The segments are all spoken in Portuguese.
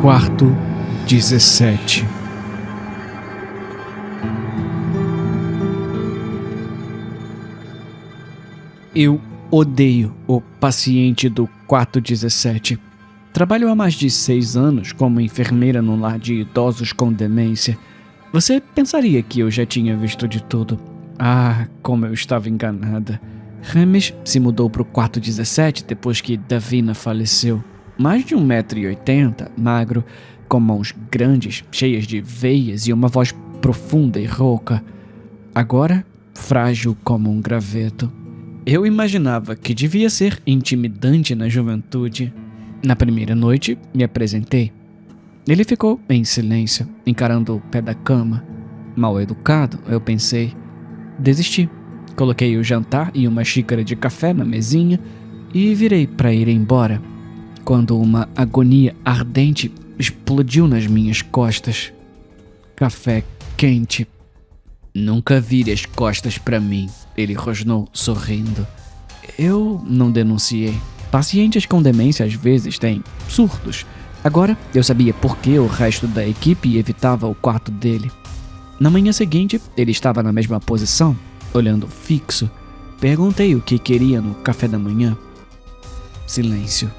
Quarto 17. Eu odeio o paciente do quarto 17. Trabalho há mais de 6 anos como enfermeira num lar de idosos com demência. Você pensaria que eu já tinha visto de tudo. Ah, como eu estava enganada. Rames se mudou para o quarto 17 depois que Davina faleceu. Mais de 1,80 m, magro, com mãos grandes, cheias de veias e uma voz profunda e rouca. Agora, frágil como um graveto. Eu imaginava que devia ser intimidante na juventude. Na primeira noite, me apresentei. Ele ficou em silêncio, encarando o pé da cama. Mal educado, eu pensei. Desisti. Coloquei o jantar e uma xícara de café na mesinha e virei para ir embora, quando uma agonia ardente explodiu nas minhas costas. Café quente. Nunca vire as costas para mim, ele rosnou, sorrindo. Eu não denunciei. Pacientes com demência às vezes têm surtos. Agora eu sabia por que o resto da equipe evitava o quarto dele. Na manhã seguinte, ele estava na mesma posição, olhando fixo. Perguntei o que queria no café da manhã. Silêncio.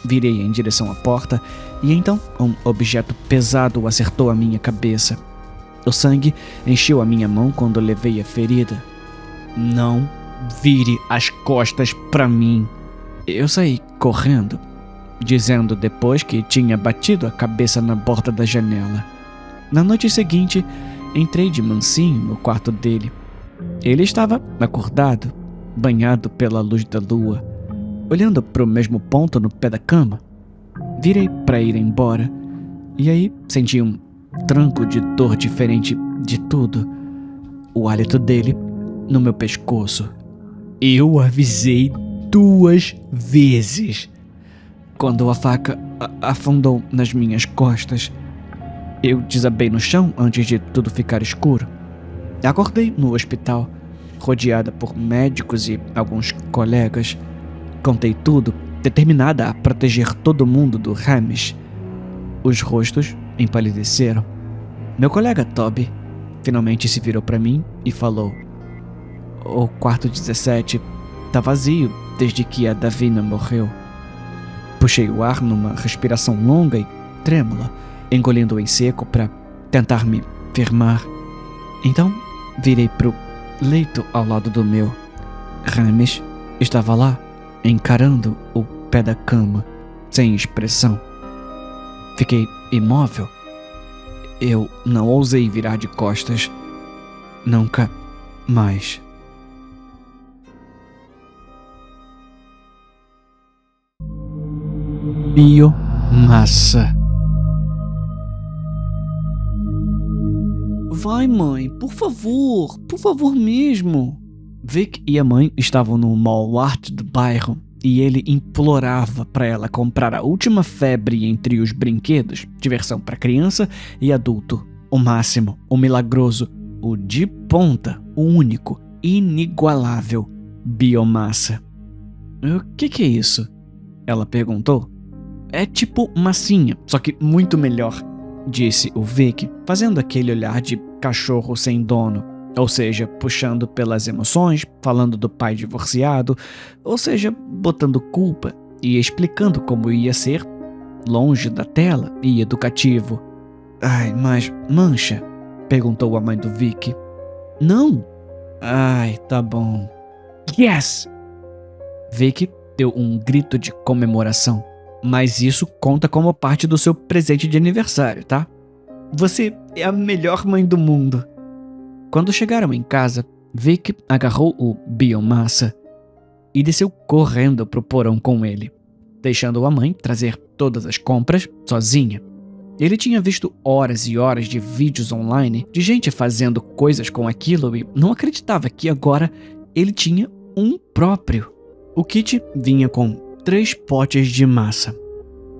Virei em direção à porta e então um objeto pesado acertou a minha cabeça. O sangue encheu a minha mão quando levei a ferida. Não vire as costas para mim. Eu saí correndo, dizendo depois que tinha batido a cabeça na borda da janela. Na noite seguinte, entrei de mansinho no quarto dele. Ele estava acordado, banhado pela luz da lua, olhando para o mesmo ponto no pé da cama. Virei para ir embora, e aí senti um tranco de dor diferente de tudo. O hálito dele no meu pescoço. Eu avisei 2 vezes. Quando a faca afundou nas minhas costas, eu desabei no chão antes de tudo ficar escuro. Acordei no hospital, rodeada por médicos e alguns colegas. Contei tudo, determinada a proteger todo mundo do Rames. Os rostos empalideceram. Meu colega Toby finalmente se virou para mim e falou: "O quarto 17 tá vazio desde que a Davina morreu." Puxei o ar numa respiração longa e trêmula, engolindo em seco para tentar me firmar. Então, virei pro leito ao lado do meu. Rames estava lá, encarando o pé da cama, sem expressão. Fiquei imóvel. Eu não ousei virar de costas. Nunca mais. Biomassa. Vai, mãe, por favor mesmo. Vic e a mãe estavam no Mall Art do bairro e ele implorava para ela comprar a última febre entre os brinquedos, diversão para criança e adulto, o máximo, o milagroso, o de ponta, o único, inigualável, biomassa. O que é isso? Ela perguntou. É tipo massinha, só que muito melhor, disse o Vic, fazendo aquele olhar de cachorro sem dono. Ou seja, puxando pelas emoções, falando do pai divorciado, ou seja, botando culpa e explicando como ia ser, longe da tela e educativo. Ai, mas mancha? Perguntou a mãe do Vic. Não. Ai, tá bom. Yes! Vic deu um grito de comemoração. Mas isso conta como parte do seu presente de aniversário, tá? Você é a melhor mãe do mundo. Quando chegaram em casa, Vic agarrou o biomassa e desceu correndo pro porão com ele, deixando a mãe trazer todas as compras sozinha. Ele tinha visto horas e horas de vídeos online de gente fazendo coisas com aquilo e não acreditava que agora ele tinha um próprio. O kit vinha com 3 potes de massa.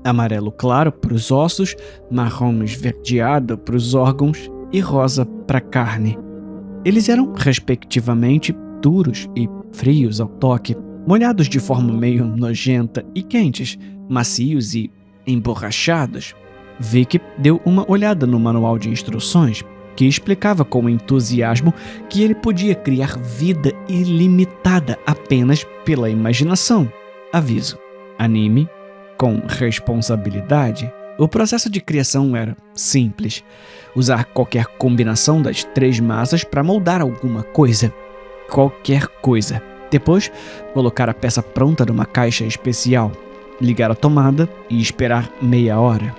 Amarelo claro para os ossos, marrom esverdeado para os órgãos e rosa para a carne. Eles eram, respectivamente, duros e frios ao toque, molhados de forma meio nojenta e quentes, macios e emborrachados. Vic deu uma olhada no manual de instruções, que explicava com entusiasmo que ele podia criar vida ilimitada apenas pela imaginação. Aviso: anime com responsabilidade. O processo de criação era simples: usar qualquer combinação das 3 massas para moldar alguma coisa. Qualquer coisa. Depois, colocar a peça pronta numa caixa especial, ligar a tomada e esperar meia hora.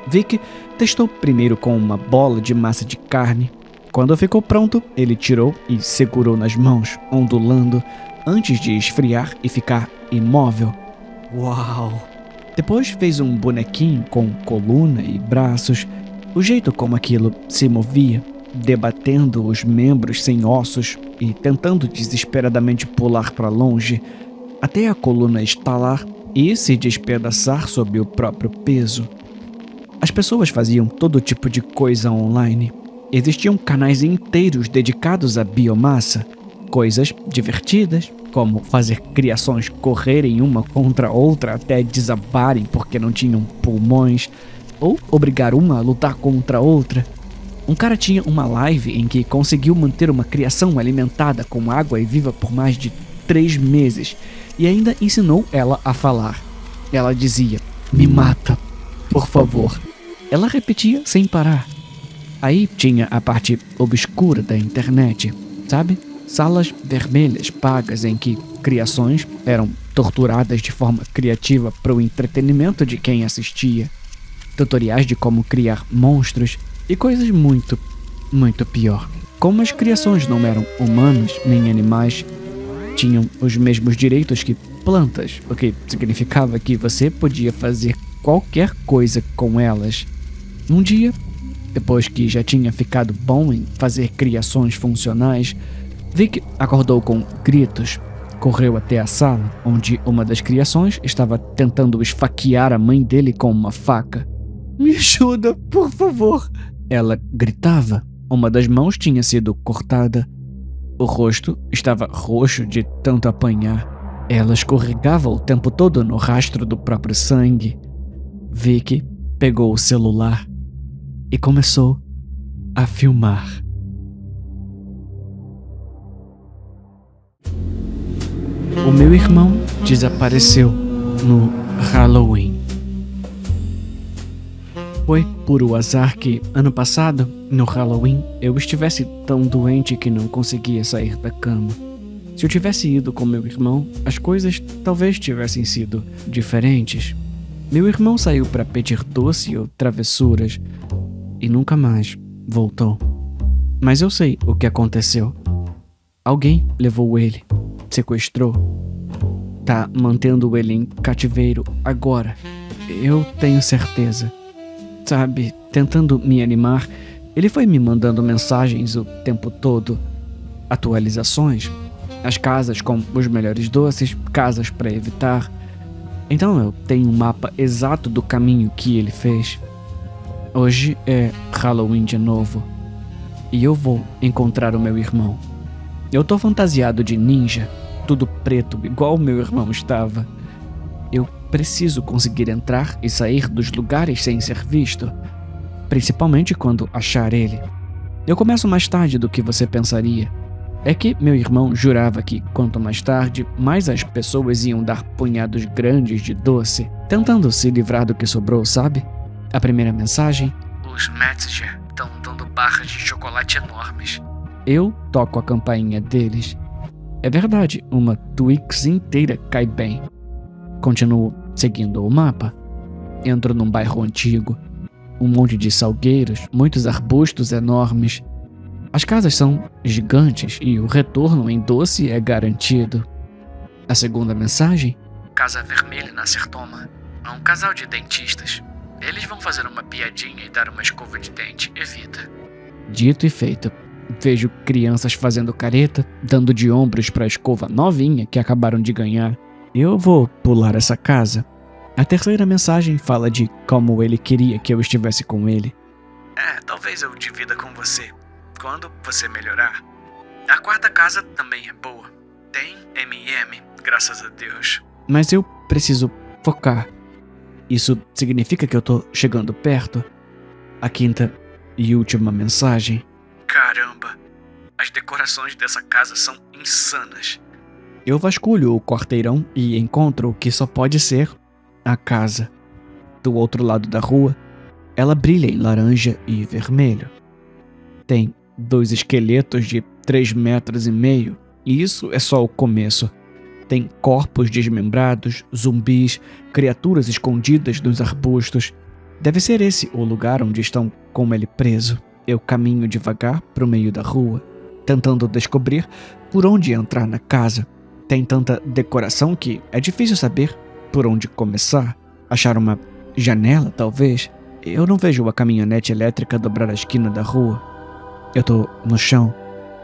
Vic testou primeiro com uma bola de massa de carne. Quando ficou pronto, ele tirou e segurou nas mãos, ondulando, antes de esfriar e ficar imóvel. Uau! Depois fez um bonequinho com coluna e braços. O jeito como aquilo se movia, debatendo os membros sem ossos e tentando desesperadamente pular para longe, até a coluna estalar e se despedaçar sob o próprio peso. As pessoas faziam todo tipo de coisa online. Existiam canais inteiros dedicados à biomassa, coisas divertidas, como fazer criações correrem uma contra a outra até desabarem porque não tinham pulmões, ou obrigar uma a lutar contra a outra. Um cara tinha uma live em que conseguiu manter uma criação alimentada com água e viva por mais de 3 meses e ainda ensinou ela a falar. Ela dizia: "Me mata, por favor." Ela repetia sem parar. Aí tinha a parte obscura da internet, sabe? Salas vermelhas pagas em que criações eram torturadas de forma criativa para o entretenimento de quem assistia. Tutoriais de como criar monstros e coisas muito, muito pior. Como as criações não eram humanos nem animais, tinham os mesmos direitos que plantas, o que significava que você podia fazer qualquer coisa com elas. Um dia, depois que já tinha ficado bom em fazer criações funcionais, Vic acordou com gritos. Correu até a sala, onde uma das criações estava tentando esfaquear a mãe dele com uma faca. "Me ajuda, por favor!" ela gritava. Uma das mãos tinha sido cortada. O rosto estava roxo de tanto apanhar. Ela escorregava o tempo todo no rastro do próprio sangue. Vic pegou o celular e começou a filmar. O meu irmão desapareceu no Halloween. Foi puro azar que, ano passado, no Halloween, eu estivesse tão doente que não conseguia sair da cama. Se eu tivesse ido com meu irmão, as coisas talvez tivessem sido diferentes. Meu irmão saiu para pedir doce ou travessuras e nunca mais voltou. Mas eu sei o que aconteceu. Alguém levou ele, sequestrou. Tá mantendo ele em cativeiro agora. Eu tenho certeza. Sabe, tentando me animar, ele foi me mandando mensagens o tempo todo. Atualizações. As casas com os melhores doces, casas para evitar. Então eu tenho um mapa exato do caminho que ele fez. Hoje é Halloween de novo. E eu vou encontrar o meu irmão. Eu tô fantasiado de ninja, tudo preto, igual meu irmão estava. Eu preciso conseguir entrar e sair dos lugares sem ser visto, principalmente quando achar ele. Eu começo mais tarde do que você pensaria. É que meu irmão jurava que quanto mais tarde, mais as pessoas iam dar punhados grandes de doce, tentando se livrar do que sobrou, sabe? A primeira mensagem: "Os Metzger estão dando barras de chocolate enormes." Eu toco a campainha deles. É verdade, uma Twix inteira cai bem. Continuo seguindo o mapa. Entro num bairro antigo. Um monte de salgueiros, muitos arbustos enormes. As casas são gigantes e o retorno em doce é garantido. A segunda mensagem: "Casa Vermelha na Sertoma. Há um casal de dentistas. Eles vão fazer uma piadinha e dar uma escova de dente. Evita." Dito e feito. Vejo crianças fazendo careta, dando de ombros para a escova novinha que acabaram de ganhar. Eu vou pular essa casa. A terceira mensagem fala de como ele queria que eu estivesse com ele. Talvez eu divida com você, quando você melhorar. A quarta casa também é boa. Tem M&M, graças a Deus. Mas eu preciso focar. Isso significa que eu tô chegando perto? A quinta e última mensagem. Caramba, as decorações dessa casa são insanas. Eu vasculho o quarteirão e encontro o que só pode ser a casa. Do outro lado da rua, ela brilha em laranja e vermelho. Tem 2 esqueletos de 3,5 metros, e isso é só o começo. Tem corpos desmembrados, zumbis, criaturas escondidas nos arbustos. Deve ser esse o lugar onde estão com ele preso. Eu caminho devagar para o meio da rua, tentando descobrir por onde entrar na casa. Tem tanta decoração que é difícil saber por onde começar. Achar uma janela, talvez. Eu não vejo a caminhonete elétrica dobrar a esquina da rua. Eu tô no chão.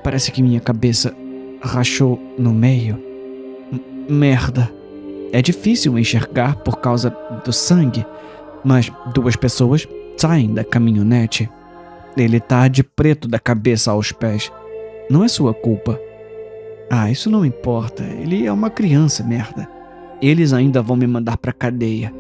Parece que minha cabeça rachou no meio. Merda. É difícil enxergar por causa do sangue, mas 2 pessoas saem da caminhonete. Ele tá de preto da cabeça aos pés. Não é sua culpa. Isso não importa. Ele é uma criança, merda. Eles ainda vão me mandar pra cadeia.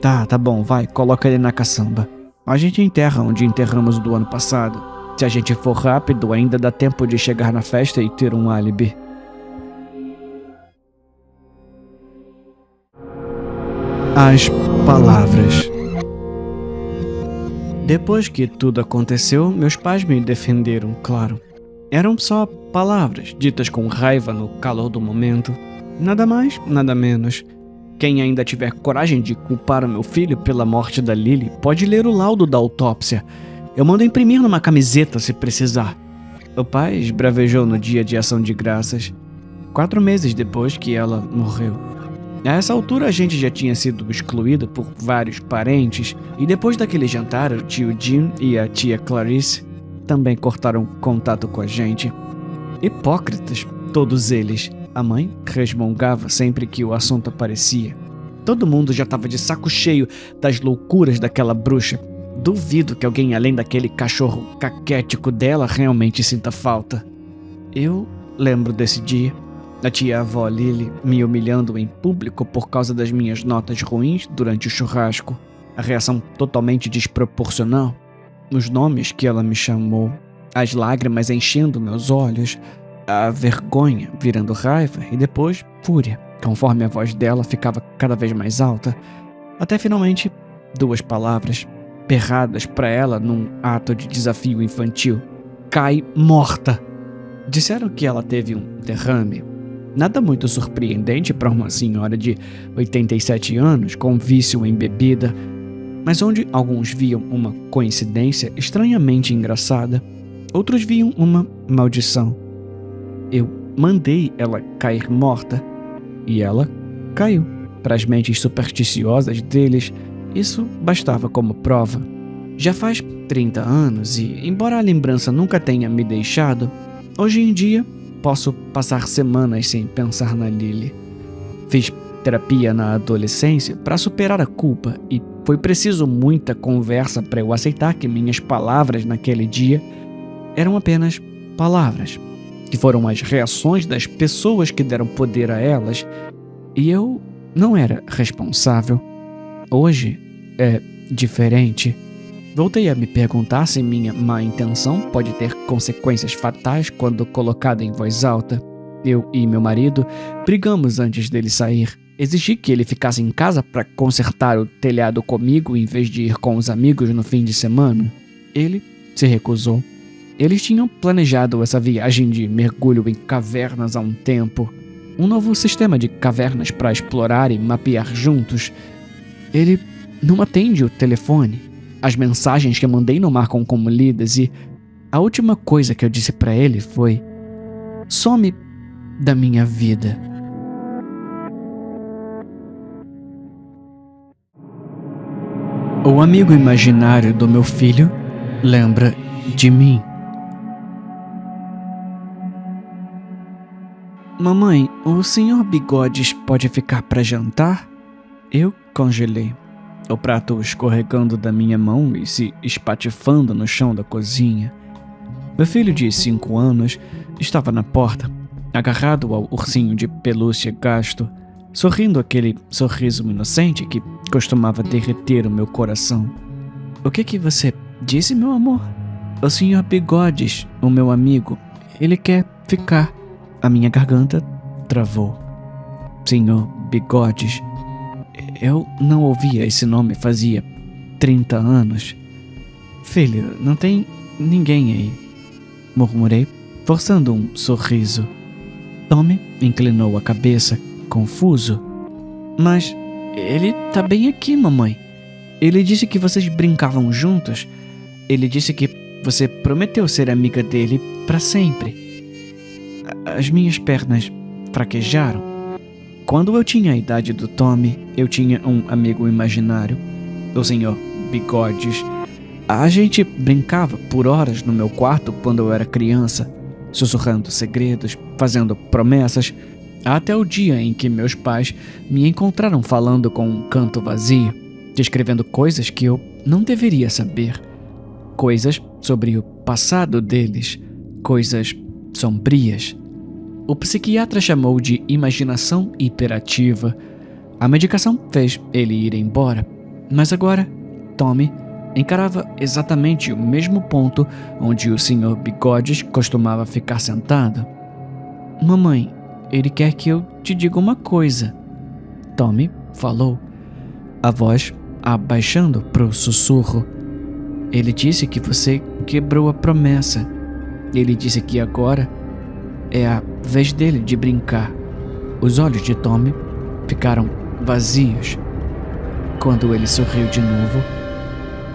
Tá bom, vai, coloca ele na caçamba. A gente enterra onde enterramos do ano passado. Se a gente for rápido, ainda dá tempo de chegar na festa e ter um álibi. As palavras. Depois que tudo aconteceu, meus pais me defenderam, claro. Eram só palavras, ditas com raiva no calor do momento. Nada mais, nada menos. Quem ainda tiver coragem de culpar o meu filho pela morte da Lily pode ler o laudo da autópsia. Eu mando imprimir numa camiseta se precisar. O pai esbravejou no dia de ação de graças, 4 meses depois que ela morreu. A essa altura a gente já tinha sido excluído por vários parentes, e depois daquele jantar o tio Jim e a tia Clarice também cortaram contato com a gente. Hipócritas, todos eles. A mãe resmungava sempre que o assunto aparecia. Todo mundo já estava de saco cheio das loucuras daquela bruxa. Duvido que alguém além daquele cachorro caquético dela realmente sinta falta. Eu lembro desse dia. A tia-avó Lily me humilhando em público por causa das minhas notas ruins durante o churrasco. A reação totalmente desproporcional. Os nomes que ela me chamou. As lágrimas enchendo meus olhos. A vergonha virando raiva e depois fúria, conforme a voz dela ficava cada vez mais alta. Até finalmente 2 palavras, berradas para ela num ato de desafio infantil. Cai morta. Disseram que ela teve um derrame. Nada muito surpreendente para uma senhora de 87 anos com vício em bebida, mas onde alguns viam uma coincidência estranhamente engraçada, outros viam uma maldição. Eu mandei ela cair morta e ela caiu. Para as mentes supersticiosas deles, isso bastava como prova. Já faz 30 anos e, embora a lembrança nunca tenha me deixado, hoje em dia posso passar semanas sem pensar na Lily. Fiz terapia na adolescência para superar a culpa e foi preciso muita conversa para eu aceitar que minhas palavras naquele dia eram apenas palavras, que foram as reações das pessoas que deram poder a elas, e eu não era responsável. Hoje é diferente. Voltei a me perguntar se minha má intenção pode ter consequências fatais quando colocada em voz alta. Eu e meu marido brigamos antes dele sair. Exigi que ele ficasse em casa para consertar o telhado comigo em vez de ir com os amigos no fim de semana. Ele se recusou. Eles tinham planejado essa viagem de mergulho em cavernas há um tempo. Um novo sistema de cavernas para explorar e mapear juntos. Ele não atende o telefone. As mensagens que eu mandei não marcam como lidas e a última coisa que eu disse para ele foi: some da minha vida. O amigo imaginário do meu filho lembra de mim. Mamãe, o Sr. Bigodes pode ficar para jantar? Eu congelei. O prato escorregando da minha mão e se espatifando no chão da cozinha. Meu filho de 5 anos estava na porta, agarrado ao ursinho de pelúcia gasto. sorrindo aquele sorriso inocente que costumava derreter o meu coração. O que você disse, meu amor? O Sr. Bigodes, o meu amigo, ele quer ficar. A minha garganta travou. Sr. Bigodes. Eu não ouvia esse nome fazia 30 anos. Filho, não tem ninguém aí, murmurei, forçando um sorriso. Tommy inclinou a cabeça, confuso. Mas ele tá bem aqui, mamãe. Ele disse que vocês brincavam juntos. Ele disse que você prometeu ser amiga dele para sempre. As minhas pernas fraquejaram. Quando eu tinha a idade do Tommy, eu tinha um amigo imaginário, o Sr. Bigodes. A gente brincava por horas no meu quarto quando eu era criança, sussurrando segredos, fazendo promessas, até o dia em que meus pais me encontraram falando com um canto vazio, descrevendo coisas que eu não deveria saber, coisas sobre o passado deles, coisas sombrias. O psiquiatra chamou de imaginação hiperativa. A medicação fez ele ir embora, mas agora Tommy encarava exatamente o mesmo ponto onde o Sr. Bigodes costumava ficar sentado. Mamãe, ele quer que eu te diga uma coisa, Tommy falou, a voz abaixando para o sussurro. Ele disse que você quebrou a promessa. Ele disse que agora é a vez dele de brincar. Os olhos de Tommy ficaram vazios. Quando ele sorriu de novo,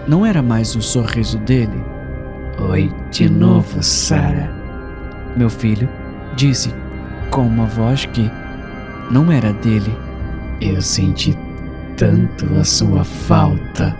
não era mais o sorriso dele. Oi de novo, Sarah. Meu filho disse com uma voz que não era dele. Eu senti tanto a sua falta.